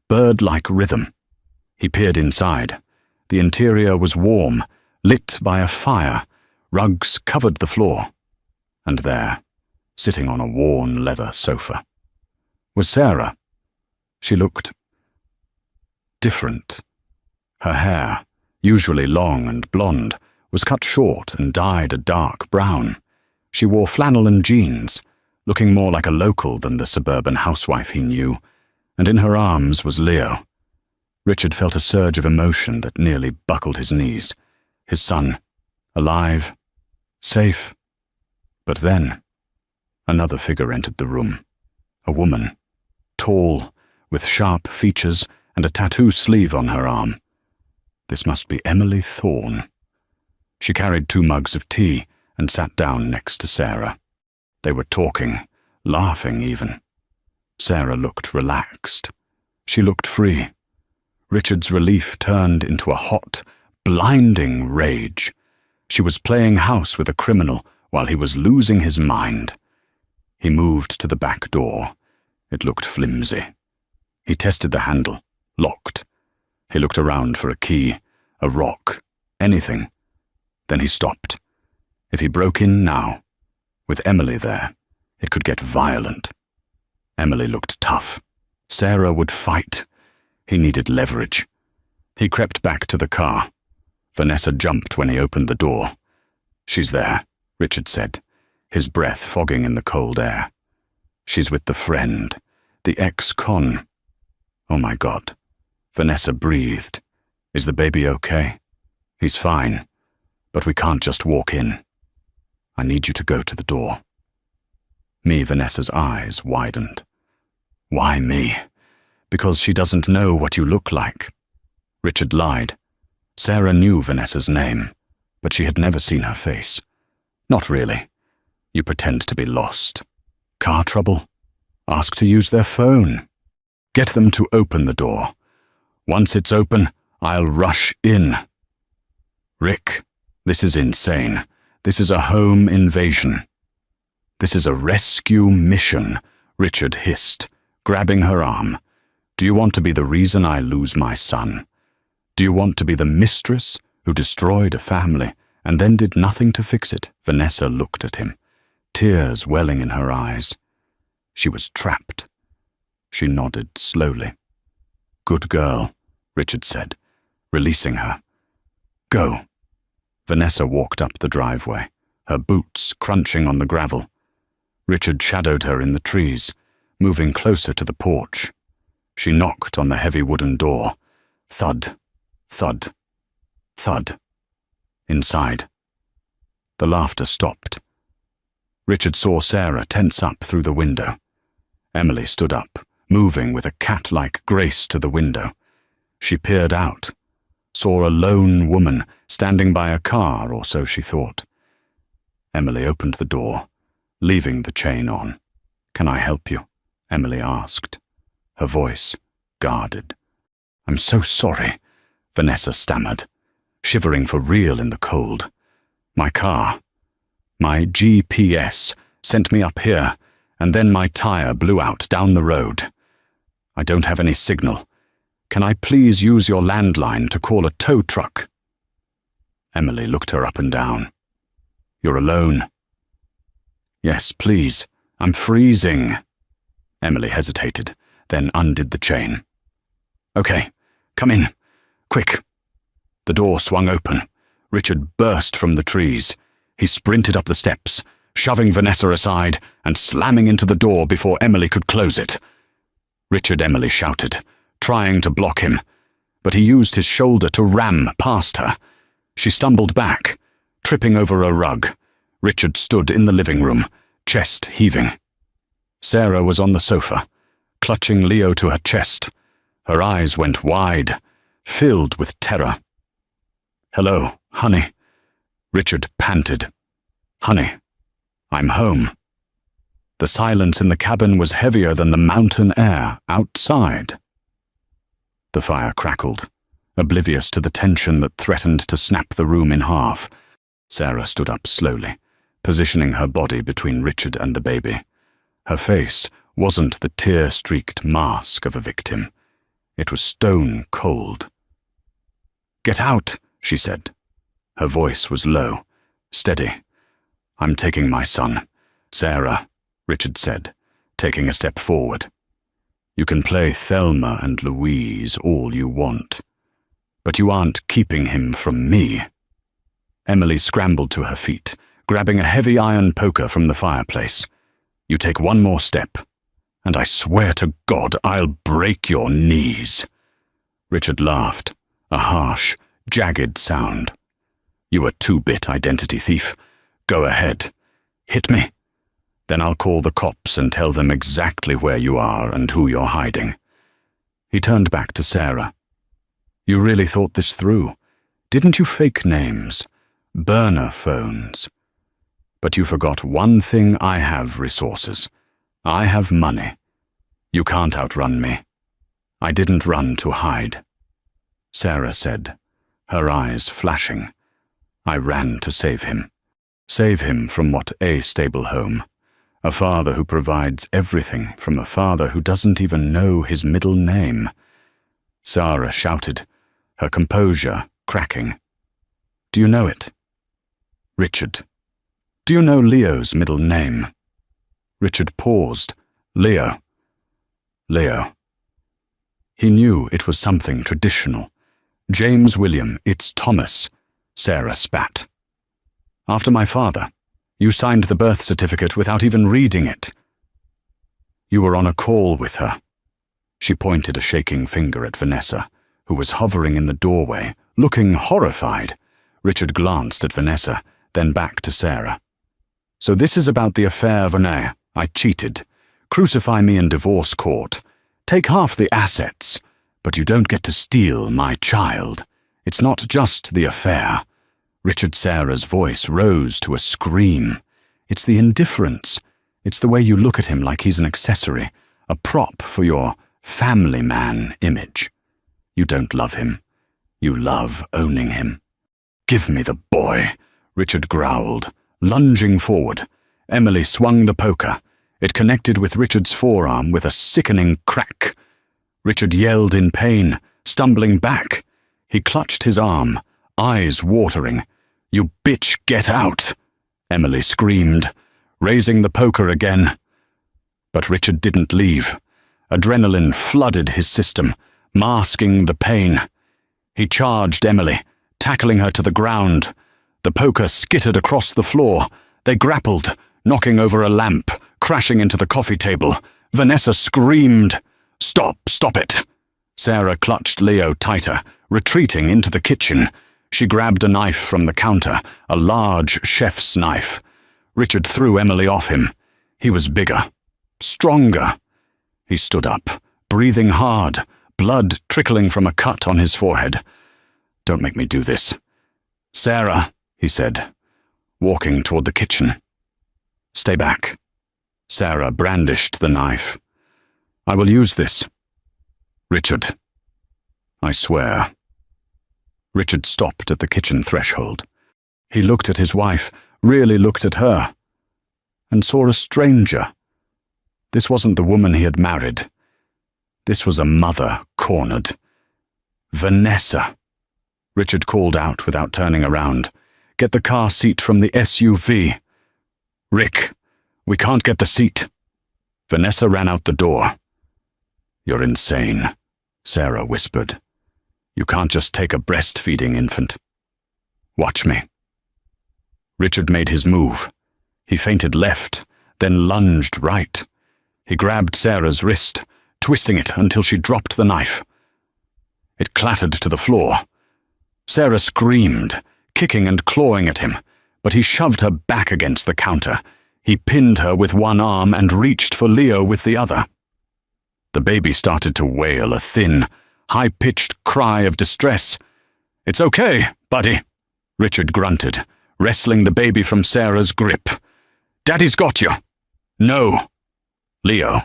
bird-like rhythm. He peered inside. The interior was warm, lit by a fire. Rugs covered the floor. And there, sitting on a worn leather sofa, was Sarah. She looked different. Her hair, usually long and blonde, was cut short and dyed a dark brown. She wore flannel and jeans, looking more like a local than the suburban housewife he knew, and in her arms was Leo. Richard felt a surge of emotion that nearly buckled his knees. His son, alive, safe. But then, another figure entered the room. A woman, tall, with sharp features and a tattoo sleeve on her arm. This must be Emily Thorne. She carried 2 mugs of tea and sat down next to Sarah. They were talking, laughing even. Sarah looked relaxed. She looked free. Richard's relief turned into a hot, blinding rage. She was playing house with a criminal while he was losing his mind. He moved to the back door. It looked flimsy. He tested the handle. Locked. He looked around for a key, a rock, anything. Then he stopped. If he broke in now, with Emily there, it could get violent. Emily looked tough. Sarah would fight. He needed leverage. He crept back to the car. Vanessa jumped when he opened the door. "She's there," Richard said, his breath fogging in the cold air. "She's with the friend, the ex-con." "Oh my God." Vanessa breathed. "Is the baby okay?" "He's fine, but we can't just walk in. I need you to go to the door." Vanessa's eyes widened. "Why me?" "Because she doesn't know what you look like." Richard lied. Sarah knew Vanessa's name, but she had never seen her face. "Not really. You pretend to be lost. Car trouble? Ask to use their phone. Get them to open the door. Once it's open, I'll rush in." "Rick, this is insane. This is a home invasion." "This is a rescue mission," Richard hissed, grabbing her arm. "Do you want to be the reason I lose my son? Do you want to be the mistress who destroyed a family and then did nothing to fix it?" Vanessa looked at him, tears welling in her eyes. She was trapped. She nodded slowly. "Good girl," Richard said, releasing her. "Go." Vanessa walked up the driveway, her boots crunching on the gravel. Richard shadowed her in the trees, moving closer to the porch. She knocked on the heavy wooden door. Thud, thud, thud. Inside. The laughter stopped. Richard saw Sarah tense up through the window. Emily stood up, moving with a cat-like grace to the window. She peered out, saw a lone woman standing by a car, or so she thought. Emily opened the door, leaving the chain on. "Can I help you?" Emily asked, her voice guarded. "I'm so sorry," Vanessa stammered, shivering for real in the cold. "My car, my GPS sent me up here, and then my tire blew out down the road. I don't have any signal. Can I please use your landline to call a tow truck?" Emily looked her up and down. "You're alone?" "Yes, please. I'm freezing." Emily hesitated, then undid the chain. "Okay, come in. Quick." The door swung open. Richard burst from the trees. He sprinted up the steps, shoving Vanessa aside and slamming into the door before Emily could close it. "Richard," Emily shouted, trying to block him, but he used his shoulder to ram past her. She stumbled back, tripping over a rug. Richard stood in the living room, chest heaving. Sarah was on the sofa, clutching Leo to her chest. Her eyes went wide, filled with terror. "Hello, honey," Richard panted. "Honey, I'm home." The silence in the cabin was heavier than the mountain air outside. The fire crackled, oblivious to the tension that threatened to snap the room in half. Sarah stood up slowly, positioning her body between Richard and the baby. Her face wasn't the tear-streaked mask of a victim. It was stone cold. "Get out," she said. Her voice was low, steady. "I'm taking my son." "Sarah," Richard said, taking a step forward. "You can play Thelma and Louise all you want, but you aren't keeping him from me." Emily scrambled to her feet, grabbing a heavy iron poker from the fireplace. "You take one more step, and I swear to God I'll break your knees." Richard laughed, a harsh, jagged sound. "You a two-bit identity thief. Go ahead. Hit me. Then I'll call the cops and tell them exactly where you are and who you're hiding." He turned back to Sarah. "You really thought this through. Didn't you fake names? Burner phones. But you forgot one thing: I have resources. I have money. You can't outrun me. I didn't run to hide. Sarah said, her eyes flashing. I ran to save him. Save him from what? A stable home. A father who provides everything from a father who doesn't even know his middle name. Sarah shouted, her composure cracking. Do you know it? Richard. Do you know Leo's middle name? Richard paused. Leo. Leo. He knew it was something traditional. James William, it's Thomas. Sarah spat. After my father. You signed the birth certificate without even reading it. You were on a call with her. She pointed a shaking finger at Vanessa, who was hovering in the doorway, looking horrified. Richard glanced at Vanessa, then back to Sarah. So this is about the affair, Vanessa. I cheated. Crucify me in divorce court. Take half the assets, but you don't get to steal my child. It's not just the affair. Richard Sarah's voice rose to a scream. It's the indifference. It's the way you look at him like he's an accessory, a prop for your family man image. You don't love him. You love owning him. Give me the boy, Richard growled, lunging forward. Emily swung the poker. It connected with Richard's forearm with a sickening crack. Richard yelled in pain, stumbling back. He clutched his arm, eyes watering. You bitch, get out, Emily screamed, raising the poker again. But Richard didn't leave. Adrenaline flooded his system, masking the pain. He charged Emily, tackling her to the ground. The poker skittered across the floor. They grappled, knocking over a lamp, crashing into the coffee table. Vanessa screamed. Stop it. Sarah clutched Leo tighter, retreating into the kitchen. She grabbed a knife from the counter, a large chef's knife. Richard threw Emily off him. He was bigger, stronger. He stood up, breathing hard, blood trickling from a cut on his forehead. Don't make me do this. Sarah, he said, walking toward the kitchen. Stay back. Sarah brandished the knife. I will use this. Richard. I swear. Richard stopped at the kitchen threshold. He looked at his wife, really looked at her, and saw a stranger. This wasn't the woman he had married. This was a mother cornered. Vanessa. Richard called out without turning around. Get the car seat from the SUV. Rick, we can't get the seat. Vanessa ran out the door. You're insane, Sarah whispered. You can't just take a breastfeeding infant. Watch me. Richard made his move. He feinted left, then lunged right. He grabbed Sarah's wrist, twisting it until she dropped the knife. It clattered to the floor. Sarah screamed, kicking and clawing at him, but he shoved her back against the counter. He pinned her with one arm and reached for Leo with the other. The baby started to wail a thin, high-pitched cry of distress. It's okay, buddy, Richard grunted, wrestling the baby from Sarah's grip. Daddy's got you. No. Leo.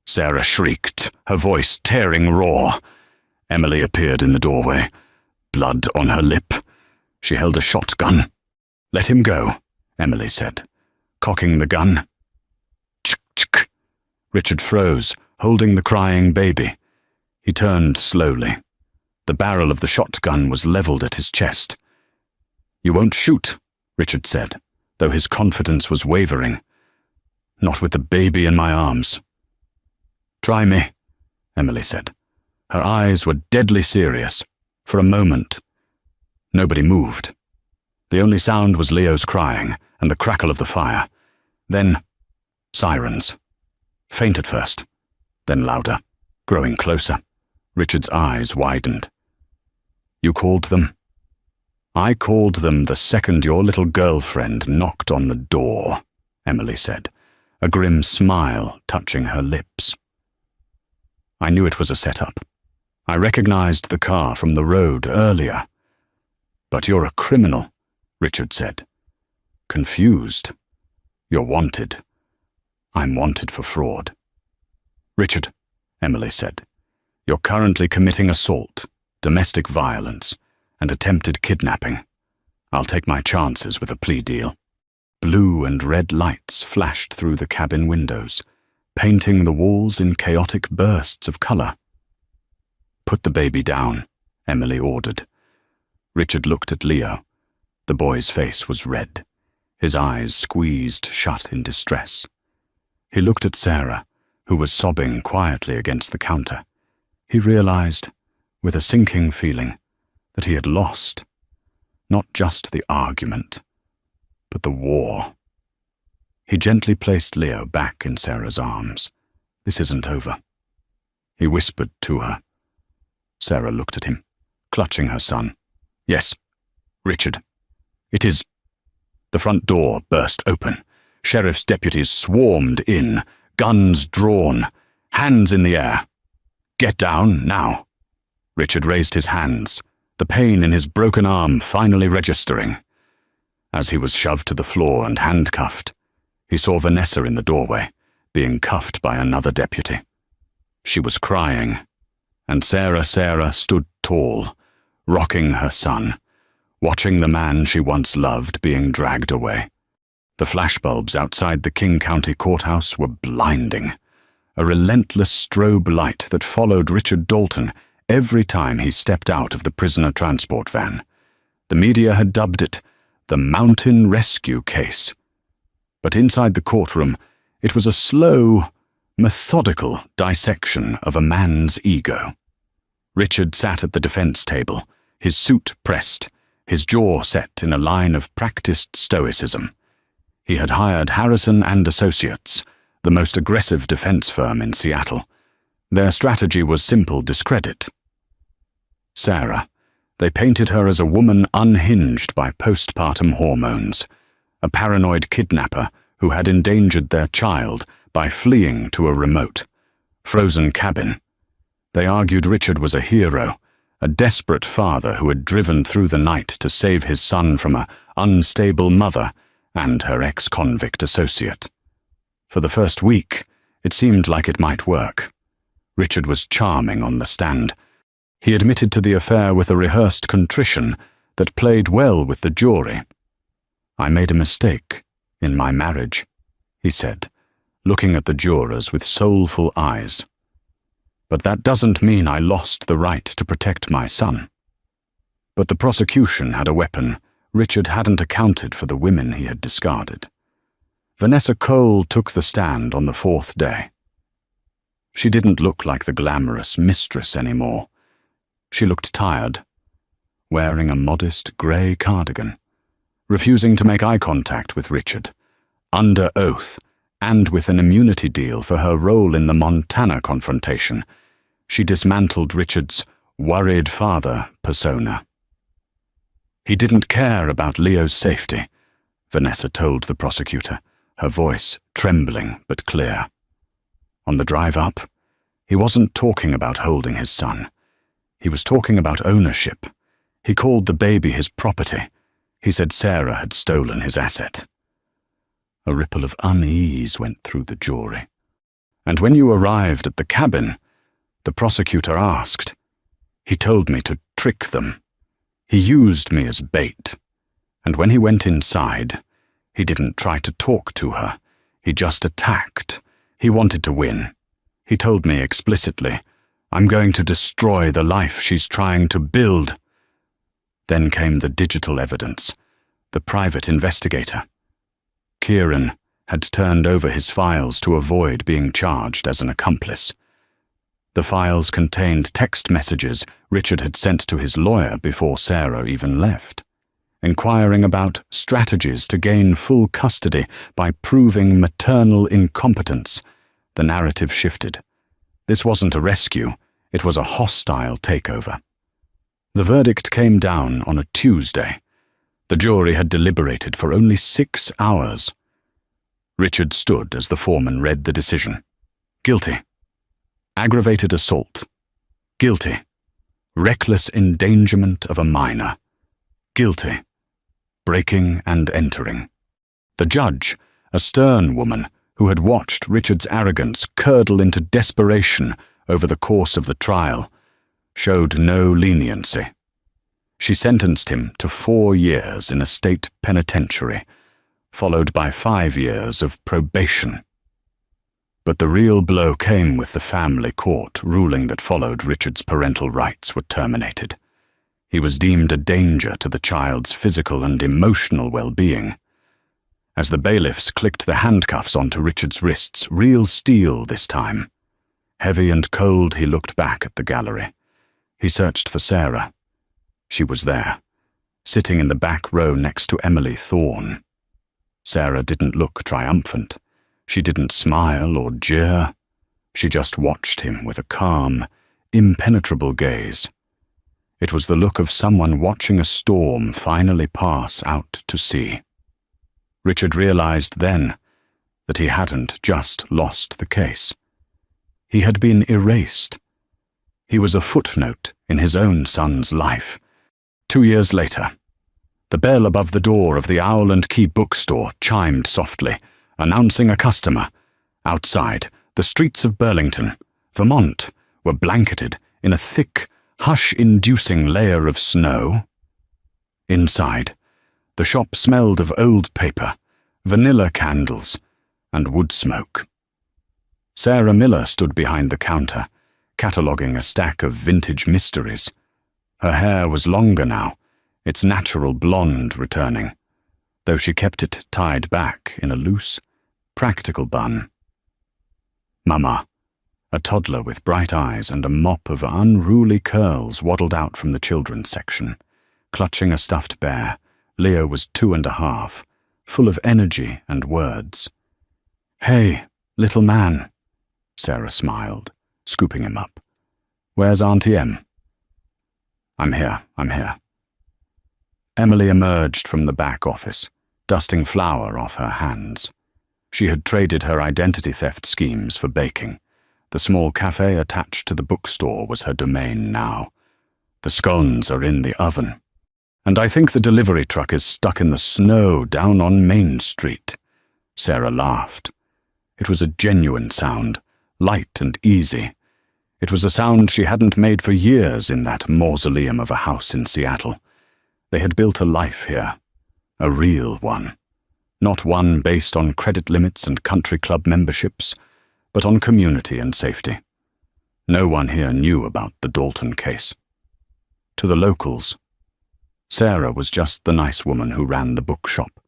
Sarah shrieked, her voice tearing raw. Emily appeared in the doorway, blood on her lip. She held a shotgun. Let him go, Emily said, cocking the gun. Ch-ch-ch. Richard froze, holding the crying baby. He turned slowly. The barrel of the shotgun was leveled at his chest. You won't shoot, Richard said, though his confidence was wavering. Not with the baby in my arms. Try me, Emily said. Her eyes were deadly serious. For a moment, nobody moved. The only sound was Leo's crying and the crackle of the fire. Then, sirens. Faint at first, then louder, growing closer. Richard's eyes widened. You called them? I called them the second your little girlfriend knocked on the door, Emily said, a grim smile touching her lips. I knew it was a setup. I recognized the car from the road earlier. But you're a criminal, Richard said. Confused. You're wanted. I'm wanted for fraud. Richard, Emily said, you're currently committing assault, domestic violence, and attempted kidnapping. I'll take my chances with a plea deal. Blue and red lights flashed through the cabin windows, painting the walls in chaotic bursts of color. Put the baby down, Emily ordered. Richard looked at Leo. The boy's face was red, his eyes squeezed shut in distress. He looked at Sarah, who was sobbing quietly against the counter. He realized, with a sinking feeling, that he had lost, not just the argument, but the war. He gently placed Leo back in Sarah's arms. This isn't over. He whispered to her. Sarah looked at him, clutching her son. Yes, Richard. It is. The front door burst open. Sheriff's deputies swarmed in, guns drawn, hands in the air. Get down, now. Richard raised his hands, the pain in his broken arm finally registering. As he was shoved to the floor and handcuffed, he saw Vanessa in the doorway, being cuffed by another deputy. She was crying, and Sarah stood tall, rocking her son, watching the man she once loved being dragged away. The flashbulbs outside the King County Courthouse were blinding, a relentless strobe light that followed Richard Dalton every time he stepped out of the prisoner transport van. The media had dubbed it the Mountain Rescue Case. But inside the courtroom, it was a slow, methodical dissection of a man's ego. Richard sat at the defense table, his suit pressed, his jaw set in a line of practiced stoicism. He had hired Harrison and Associates, the most aggressive defense firm in Seattle. Their strategy was simple discredit. Sarah, they painted her as a woman unhinged by postpartum hormones, a paranoid kidnapper who had endangered their child by fleeing to a remote, frozen cabin. They argued Richard was a hero, a desperate father who had driven through the night to save his son from an unstable mother and her ex-convict associate. For the first week, it seemed like it might work. Richard was charming on the stand. He admitted to the affair with a rehearsed contrition that played well with the jury. I made a mistake in my marriage, he said, looking at the jurors with soulful eyes. But that doesn't mean I lost the right to protect my son. But the prosecution had a weapon. Richard hadn't accounted for the women he had discarded. Vanessa Cole took the stand on the fourth day. She didn't look like the glamorous Mistress anymore. She looked tired, wearing a modest grey cardigan, refusing to make eye contact with Richard, under oath, and with an immunity deal for her role in the Montana confrontation. She dismantled Richard's worried father persona. He didn't care about Leo's safety, Vanessa told the prosecutor, her voice trembling but clear. On the drive up, he wasn't talking about holding his son. He was talking about ownership. He called the baby his property. He said Sarah had stolen his asset. A ripple of unease went through the jury. And when you arrived at the cabin, the prosecutor asked. He told me to trick them. He used me as bait. And when he went inside, he didn't try to talk to her. He just attacked. He wanted to win. He told me explicitly, I'm going to destroy the life she's trying to build. Then came the digital evidence, the private investigator. Kieran had turned over his files to avoid being charged as an accomplice. The files contained text messages Richard had sent to his lawyer before Sarah even left, inquiring about strategies to gain full custody by proving maternal incompetence. The narrative shifted. This wasn't a rescue, it was a hostile takeover. The verdict came down on a Tuesday. The jury had deliberated for only 6 hours. Richard stood as the foreman read the decision. Guilty. Aggravated assault. Guilty. Reckless endangerment of a minor. Guilty. Breaking and entering. The judge, a stern woman, who had watched Richard's arrogance curdle into desperation over the course of the trial, showed no leniency. She sentenced him to 4 years in a state penitentiary, followed by 5 years of probation. But the real blow came with the family court ruling that followed Richard's parental rights were terminated. He was deemed a danger to the child's physical and emotional well-being. As the bailiffs clicked the handcuffs onto Richard's wrists, real steel this time. Heavy and cold, he looked back at the gallery. He searched for Sarah. She was there, sitting in the back row next to Emily Thorne. Sarah didn't look triumphant. She didn't smile or jeer. She just watched him with a calm, impenetrable gaze. It was the look of someone watching a storm finally pass out to sea. Richard realized then that he hadn't just lost the case. He had been erased. He was a footnote in his own son's life. 2 years later, the bell above the door of the Owl and Key bookstore chimed softly, announcing a customer. Outside, the streets of Burlington, Vermont, were blanketed in a thick, hush-inducing layer of snow. Inside, the shop smelled of old paper, vanilla candles, and wood smoke. Sarah Miller stood behind the counter, cataloguing a stack of vintage mysteries. Her hair was longer now, its natural blonde returning, though she kept it tied back in a loose, practical bun. Mama, a toddler with bright eyes and a mop of unruly curls, waddled out from the children's section. Clutching a stuffed bear, Leo was 2.5, full of energy and words. "Hey, little man," Sarah smiled, scooping him up. "Where's Auntie Em?" I'm here. Emily emerged from the back office, dusting flour off her hands. She had traded her identity theft schemes for baking. The small cafe attached to the bookstore was her domain now. "The scones are in the oven. And I think the delivery truck is stuck in the snow down on Main Street." Sarah laughed. It was a genuine sound, light and easy. It was a sound she hadn't made for years in that mausoleum of a house in Seattle. They had built a life here, a real one. Not one based on credit limits and country club memberships, but on community and safety. No one here knew about the Dalton case. To the locals, Sarah was just the nice woman who ran the bookshop,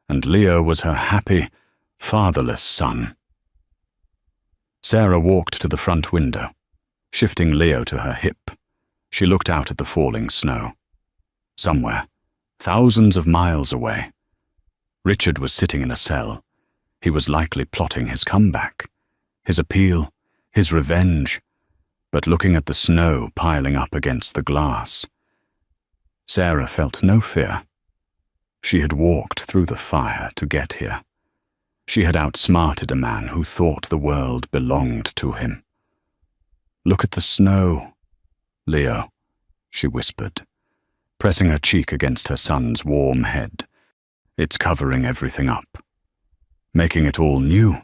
and Leo was her happy, fatherless son. Sarah walked to the front window, shifting Leo to her hip. She looked out at the falling snow. Somewhere, thousands of miles away, Richard was sitting in a cell. He was likely plotting his comeback, his appeal, his revenge, but looking at the snow piling up against the glass. Sarah felt no fear. She had walked through the fire to get here. She had outsmarted a man who thought the world belonged to him. "Look at the snow, Leo," she whispered, pressing her cheek against her son's warm head. "It's covering everything up, making it all new."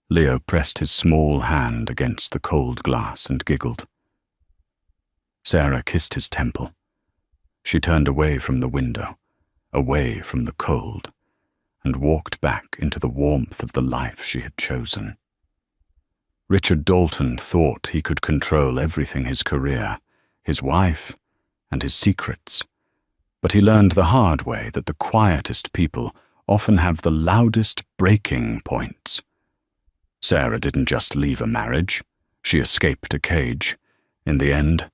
Leo pressed his small hand against the cold glass and giggled. Sarah kissed his temple. She turned away from the window, away from the cold, and walked back into the warmth of the life she had chosen. Richard Dalton thought he could control everything: his career, his wife, and his secrets. But he learned the hard way that the quietest people often have the loudest breaking points. Sarah didn't just leave a marriage. She escaped a cage. In the end,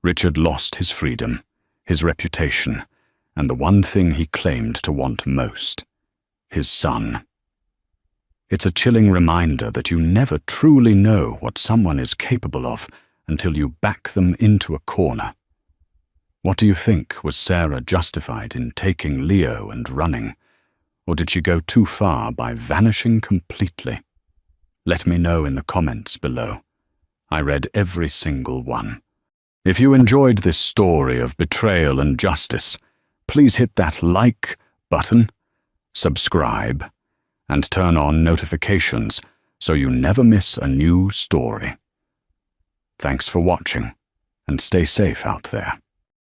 Richard lost his freedom, his reputation, and the one thing he claimed to want most: his son. It's a chilling reminder that you never truly know what someone is capable of until you back them into a corner. What do you think? Was Sarah justified in taking Leo and running? Or did she go too far by vanishing completely? Let me know in the comments below. I read every single one. If you enjoyed this story of betrayal and justice, please hit that like button, subscribe, and turn on notifications so you never miss a new story. Thanks for watching, and stay safe out there.